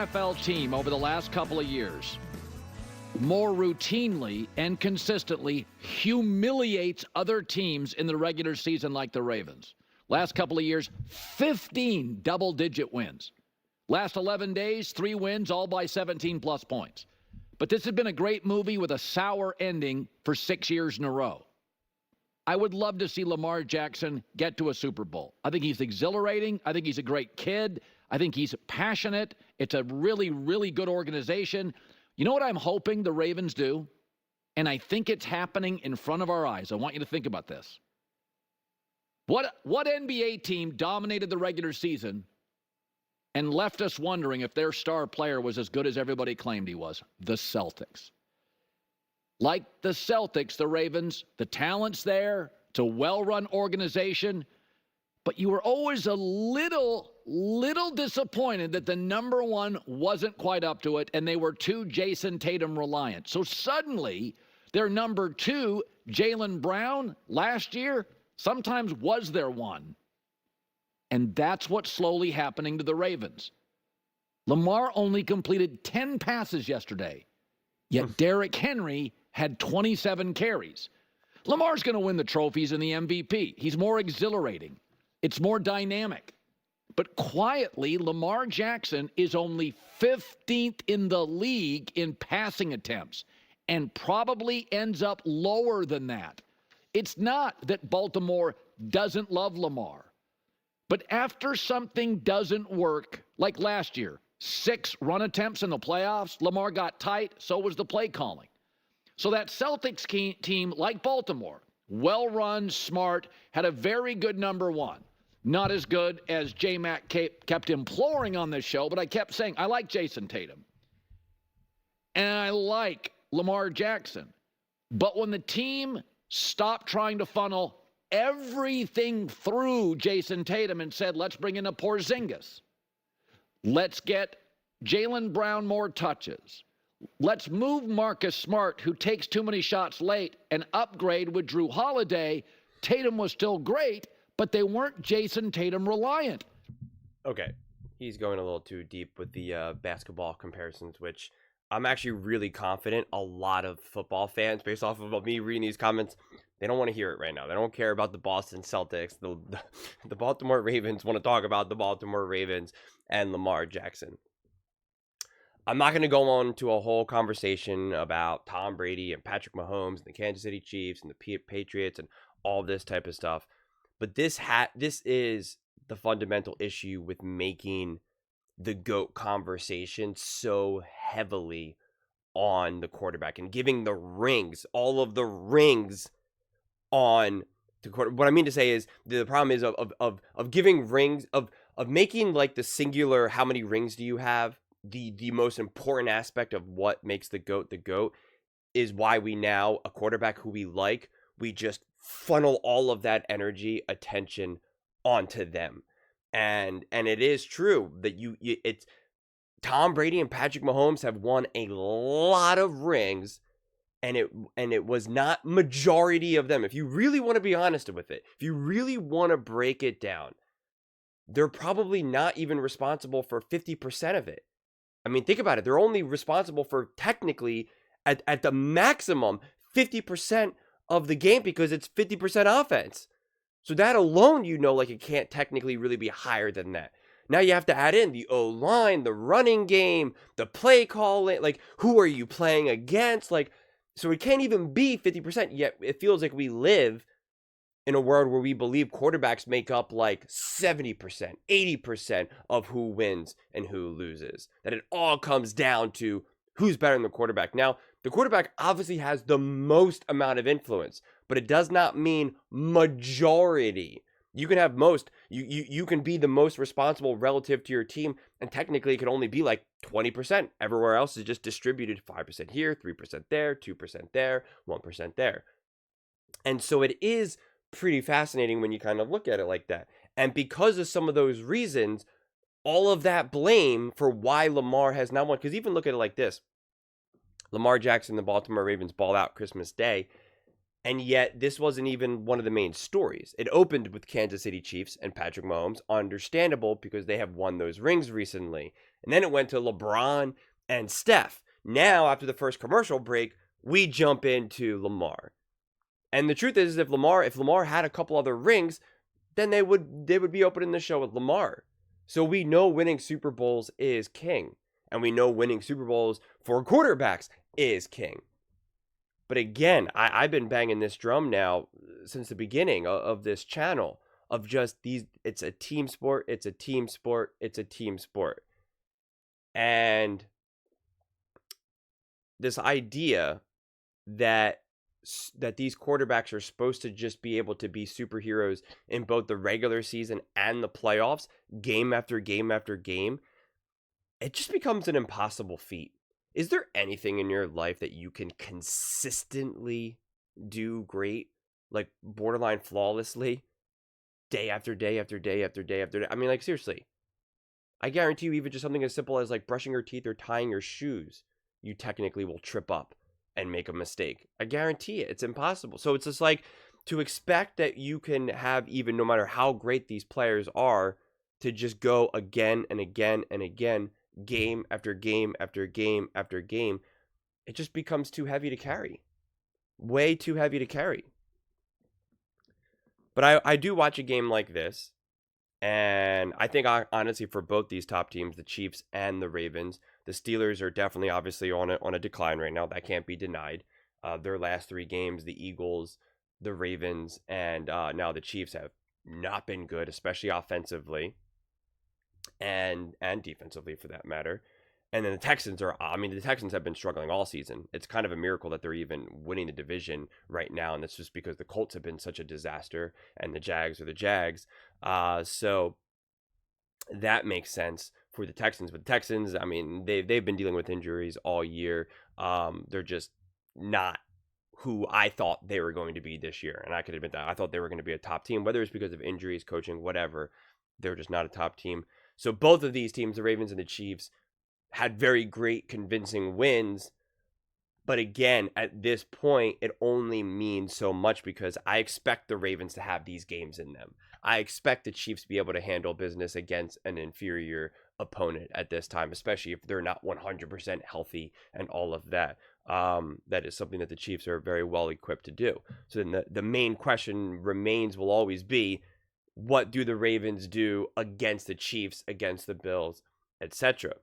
NFL team over the last couple of years more routinely and consistently humiliates other teams in the regular season like the Ravens? Last couple of years, 15 double-digit wins. Last 11 days, 3 wins, all by 17-plus points. But this has been a great movie with a sour ending for 6 years in a row. I would love to see Lamar Jackson get to a Super Bowl. I think he's exhilarating. I think he's a great kid. I think he's passionate. It's a really, really good organization. You know what I'm hoping the Ravens do? And I think it's happening in front of our eyes. I want you to think about this. What NBA team dominated the regular season and left us wondering if their star player was as good as everybody claimed he was? The Celtics. Like the Celtics, the Ravens, the talent's there. It's a well-run organization. But you were always a little disappointed that the number one wasn't quite up to it, and they were too Jason Tatum reliant. So suddenly, their number 2, Jaylen Brown, last year, sometimes was their one. And that's what's slowly happening to the Ravens. Lamar only completed 10 passes yesterday, yet Derrick Henry had 27 carries. Lamar's going to win the trophies and the MVP. He's more exhilarating. It's more dynamic. But quietly, Lamar Jackson is only 15th in the league in passing attempts and probably ends up lower than that. It's not that Baltimore doesn't love Lamar. But after something doesn't work, like last year, 6 run attempts in the playoffs, Lamar got tight, so was the play calling. So that Celtics team, like Baltimore, well-run, smart, had a very good number 1. Not as good as J-Mac kept imploring on this show, but I kept saying, I like Jason Tatum. And I like Lamar Jackson. But when the team stopped trying to funnel everything through Jason Tatum and said, let's bring in a Porzingis. Let's get Jaylen Brown more touches. Let's move Marcus Smart, who takes too many shots late, and upgrade with Drew Holiday. Tatum was still great, but they weren't Jason Tatum reliant. Okay, he's going a little too deep with the basketball comparisons, which I'm actually really confident a lot of football fans, based off of me reading these comments, they don't want to hear it right now. They don't care about the Boston Celtics. The Baltimore Ravens want to talk about the Baltimore Ravens and Lamar Jackson. I'm not going to go on to a whole conversation about Tom Brady and Patrick Mahomes and the Kansas City Chiefs and the Patriots and all this type of stuff. But this is the fundamental issue with making the GOAT conversation so heavily on the quarterback and giving the rings, all of the rings on the quarterback. What I mean to say is the problem is of giving rings, of making like the singular how many rings do you have the most important aspect of what makes the GOAT is why we now, a quarterback who we like, we just funnel all of that energy, attention onto them. And it is true that it's Tom Brady and Patrick Mahomes have won a lot of rings, and it was not majority of them. If you really want to be honest with it, if you really want to break it down, they're probably not even responsible for 50% of it. I mean, think about it. They're only responsible for technically at the maximum 50% of the game because it's 50% offense. So that alone, like it can't technically really be higher than that. Now you have to add in the O-line, the running game, the play calling, like who are you playing against? Like, so it can't even be 50%, yet it feels like we live in a world where we believe quarterbacks make up like 70%, 80% of who wins and who loses. That it all comes down to who's better than the quarterback. Now, the quarterback obviously has the most amount of influence, but it does not mean majority. You can have most, you can be the most responsible relative to your team, and technically it can only be like 20%. Everywhere else is just distributed 5% here, 3% there, 2% there, 1% there. And so it is pretty fascinating when you kind of look at it like that. And because of some of those reasons, all of that blame for why Lamar has not won, because even look at it like this. Lamar Jackson, the Baltimore Ravens ball out Christmas Day, and yet this wasn't even one of the main stories. It opened with Kansas City Chiefs and Patrick Mahomes, understandable because they have won those rings recently. And then it went to LeBron and Steph. Now, after the first commercial break, we jump into Lamar. And the truth is, if Lamar had a couple other rings, then they would be opening the show with Lamar. So we know winning Super Bowls is king. And we know winning Super Bowls for quarterbacks is king. But again, I've been banging this drum now since the beginning of this channel of just these. It's a team sport. It's a team sport. It's a team sport. And this idea that these quarterbacks are supposed to just be able to be superheroes in both the regular season and the playoffs, game after game after game, it just becomes an impossible feat. Is there anything in your life that you can consistently do great, like borderline flawlessly, day after day after day after day after day? I mean, like, seriously, I guarantee you, even just something as simple as like brushing your teeth or tying your shoes, you technically will trip up and make a mistake. I guarantee it. It's impossible. So it's just like, to expect that you can have, even no matter how great these players are, to just go again and again and again, game after game after game after game, it just becomes too heavy to carry. Way too heavy to carry. But I do watch a game like this, and I think, honestly, for both these top teams, the Chiefs and the Ravens, the Steelers are definitely obviously on a decline right now. That can't be denied. Their last 3 games, the Eagles, the Ravens, and now the Chiefs, have not been good, especially offensively and defensively, for that matter. And then the Texans the Texans have been struggling all season. It's kind of a miracle that they're even winning the division right now, and that's just because the Colts have been such a disaster, and the Jags are the Jags. So that makes sense for the Texans. But the Texans, I mean, they've been dealing with injuries all year. They're just not who I thought they were going to be this year, and I could admit that. I thought they were going to be a top team, whether it's because of injuries, coaching, whatever. They're just not a top team. So both of these teams, the Ravens and the Chiefs, had very great, convincing wins. But again, at this point, it only means so much, because I expect the Ravens to have these games in them. I expect the Chiefs to be able to handle business against an inferior opponent at this time, especially if they're not 100% healthy and all of that. That is something that the Chiefs are very well equipped to do. So then the main question will always be, what do the Ravens do against the Chiefs, against the Bills, etc.?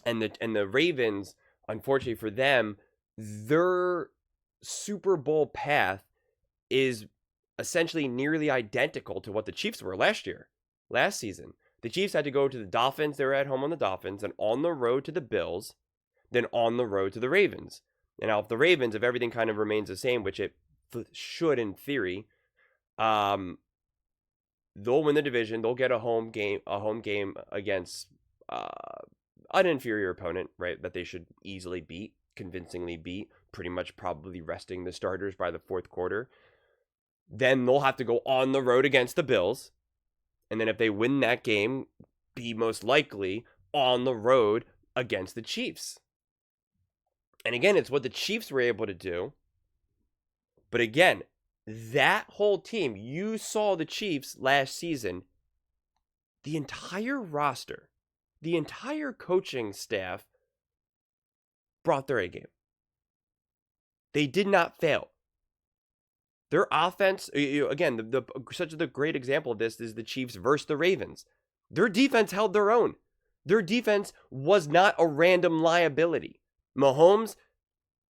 And the Ravens, unfortunately for them, their Super Bowl path is essentially nearly identical to what the Chiefs were last season. The Chiefs had to go to the Dolphins. They were at home on the Dolphins, and on the road to the Bills, then on the road to the Ravens. And now, if the Ravens, if everything kind of remains the same, which it should in theory, they'll win the division. They'll get a home game against an inferior opponent, right, that they should easily beat, convincingly beat, pretty much probably resting the starters by the fourth quarter. Then they'll have to go on the road against the Bills. And then if they win that game, be most likely on the road against the Chiefs. And again, it's what the Chiefs were able to do. But again, that whole team, you saw the Chiefs last season, the entire roster, the entire coaching staff brought their A game. They did not fail. Their offense, again, such a great example of this is the Chiefs versus the Ravens. Their defense held their own. Their defense was not a random liability. Mahomes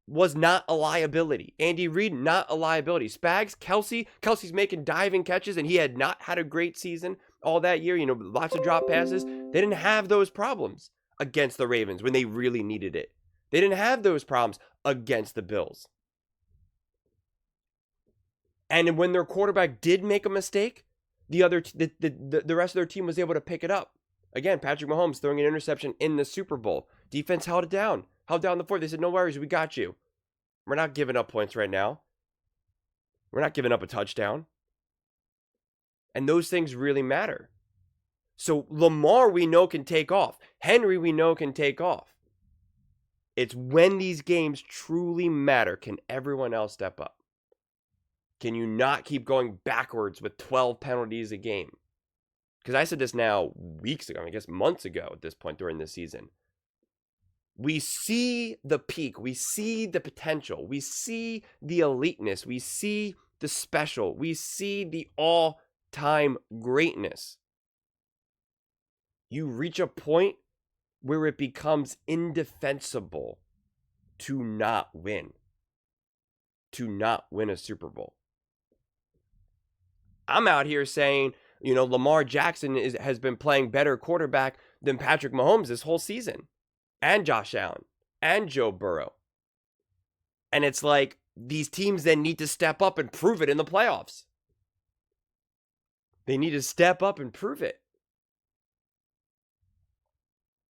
was not a liability. Andy Reid, not a liability. Spags, Kelsey's making diving catches, and he had not had a great season all that year. Lots of drop passes. They didn't have those problems against the Ravens when they really needed it. They didn't have those problems against the Bills. And when their quarterback did make a mistake, the rest of their team was able to pick it up. Again, Patrick Mahomes throwing an interception in the Super Bowl. Defense held it down. Held down the fort. They said, no worries, we got you. We're not giving up points right now. We're not giving up a touchdown. And those things really matter. So Lamar, we know, can take off. Henry, we know, can take off. It's when these games truly matter, can everyone else step up? Can you not keep going backwards with 12 penalties a game? because I said this now weeks ago, I guess months ago at this point during this season. We see the peak. We see the potential. We see the eliteness. We see the special. We see the all-time greatness. You reach a point where it becomes indefensible to not win a Super Bowl. I'm out here saying, Lamar Jackson has been playing better quarterback than Patrick Mahomes this whole season, and Josh Allen, and Joe Burrow. And it's like, these teams then need to step up and prove it in the playoffs. They need to step up and prove it.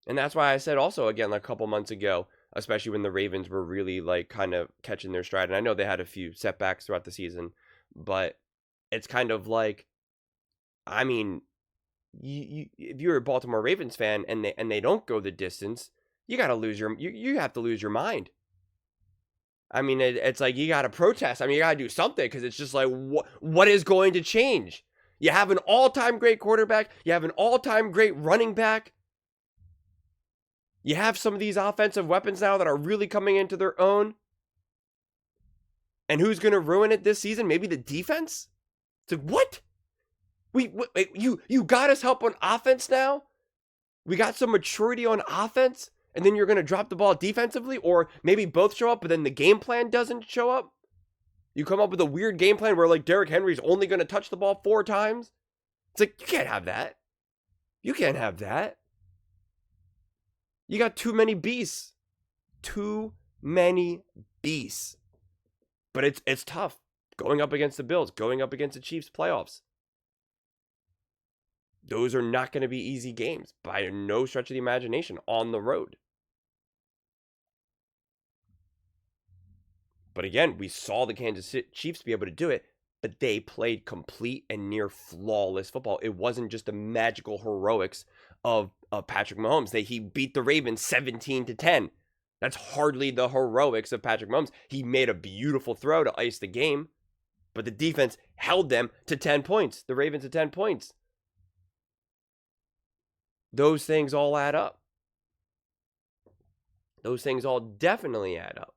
And that's why I said also, again, like a couple months ago, especially when the Ravens were really like kind of catching their stride. And I know they had a few setbacks throughout the season, but it's kind of like, I mean, if you're a Baltimore Ravens fan and they don't go the distance, you got to lose you have to lose your mind. I mean, it's like you got to protest. I mean, you got to do something, because it's just like, what is going to change? You have an all-time great quarterback. You have an all-time great running back. You have some of these offensive weapons now that are really coming into their own. And who's going to ruin it this season? Maybe the defense? It's like, what? You got us help on offense now? We got some maturity on offense? And then you're going to drop the ball defensively? Or maybe both show up, but then the game plan doesn't show up? You come up with a weird game plan where, like, Derrick Henry's only going to touch the ball 4 times? It's like, you can't have that. You can't have that. You got too many beasts. Too many beasts. But it's tough. Going up against the Bills, going up against the Chiefs playoffs. Those are not going to be easy games by no stretch of the imagination on the road. But again, we saw the Kansas City Chiefs be able to do it, but they played complete and near flawless football. It wasn't just the magical heroics of Patrick Mahomes. He beat the Ravens 17-10. That's hardly the heroics of Patrick Mahomes. He made a beautiful throw to ice the game, but the defense held them to 10 points. The Ravens to 10 points. Those things all add up. Those things all definitely add up.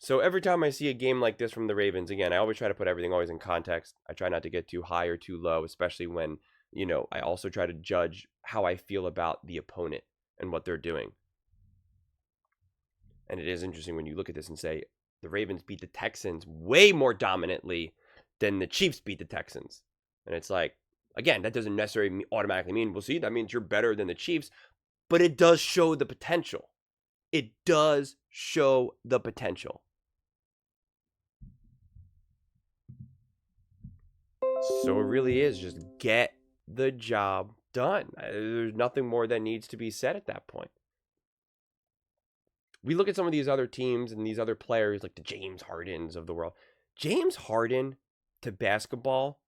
So every time I see a game like this from the Ravens, again, I always try to put everything always in context. I try not to get too high or too low, especially when, I also try to judge how I feel about the opponent and what they're doing. And it is interesting when you look at this and say, the Ravens beat the Texans way more dominantly than the Chiefs beat the Texans. And it's like, again, that doesn't necessarily automatically mean, well, see, that means you're better than the Chiefs. But it does show the potential. It does show the potential. So it really is just get the job done. There's nothing more that needs to be said at that point. We look at some of these other teams and these other players like the James Hardens of the world. James Harden to basketball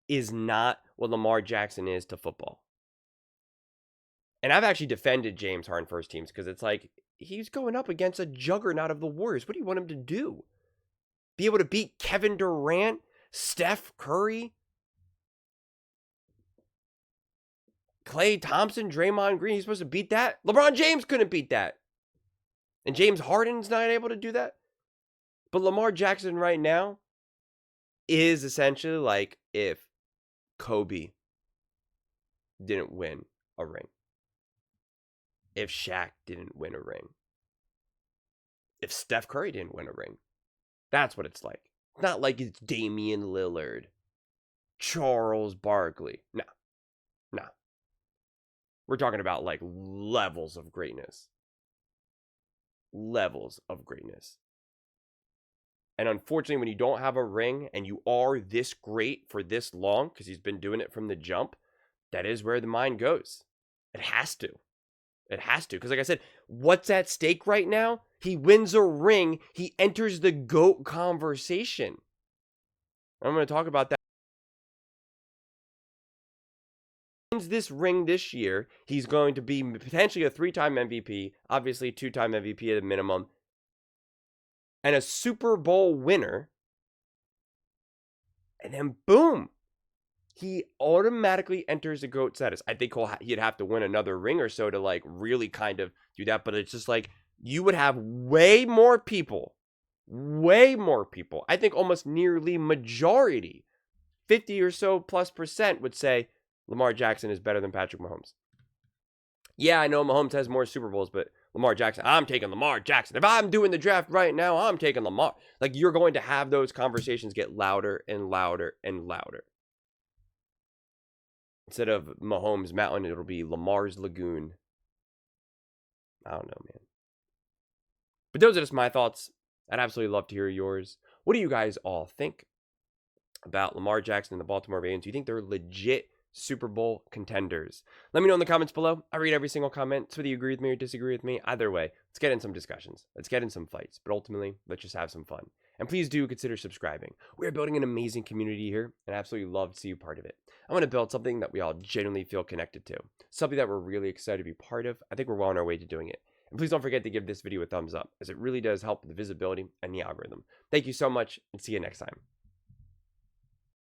is not what Lamar Jackson is to football. And I've actually defended James Harden first teams because it's like, he's going up against a juggernaut of the Warriors. What do you want him to do? Be able to beat Kevin Durant, Steph Curry, Klay Thompson, Draymond Green? He's supposed to beat that? LeBron James couldn't beat that. And James Harden's not able to do that? But Lamar Jackson right now is essentially like if Kobe didn't win a ring. If Shaq didn't win a ring. If Steph Curry didn't win a ring. That's what it's like. It's not like it's Damian Lillard, Charles Barkley. No. We're talking about like levels of greatness. Levels of greatness. And unfortunately, when you don't have a ring and you are this great for this long, because he's been doing it from the jump, that is where the mind goes. It has to. It has to. Because like I said, what's at stake right now? He wins a ring. He enters the GOAT conversation. I'm going to talk about that. Wins this ring this year, he's going to be potentially a 3-time MVP, obviously 2-time MVP at a minimum, and a Super Bowl winner. And then boom, he automatically enters the GOAT status. I think he'd have to win another ring or so to like really kind of do that. But it's just like you would have way more people. I think almost nearly majority, 50 or so plus percent would say Lamar Jackson is better than Patrick Mahomes. Yeah, I know Mahomes has more Super Bowls, but Lamar Jackson, I'm taking Lamar Jackson. If I'm doing the draft right now, I'm taking Lamar. Like, you're going to have those conversations get louder and louder and louder. Instead of Mahomes Mountain, it'll be Lamar's Lagoon. I don't know, man. But those are just my thoughts. I'd absolutely love to hear yours. What do you guys all think about Lamar Jackson and the Baltimore Ravens? Do you think they're legit Super Bowl contenders? Let me know in the comments below. I read every single comment. So whether you agree with me or disagree with me, either way, let's get in some discussions. Let's get in some fights. But ultimately, let's just have some fun. And please do consider subscribing. We are building an amazing community here, and I absolutely love to see you part of it. I want to build something that we all genuinely feel connected to. Something that we're really excited to be part of. I think we're well on our way to doing it. And please don't forget to give this video a thumbs up, as it really does help the visibility and the algorithm. Thank you so much, and see you next time.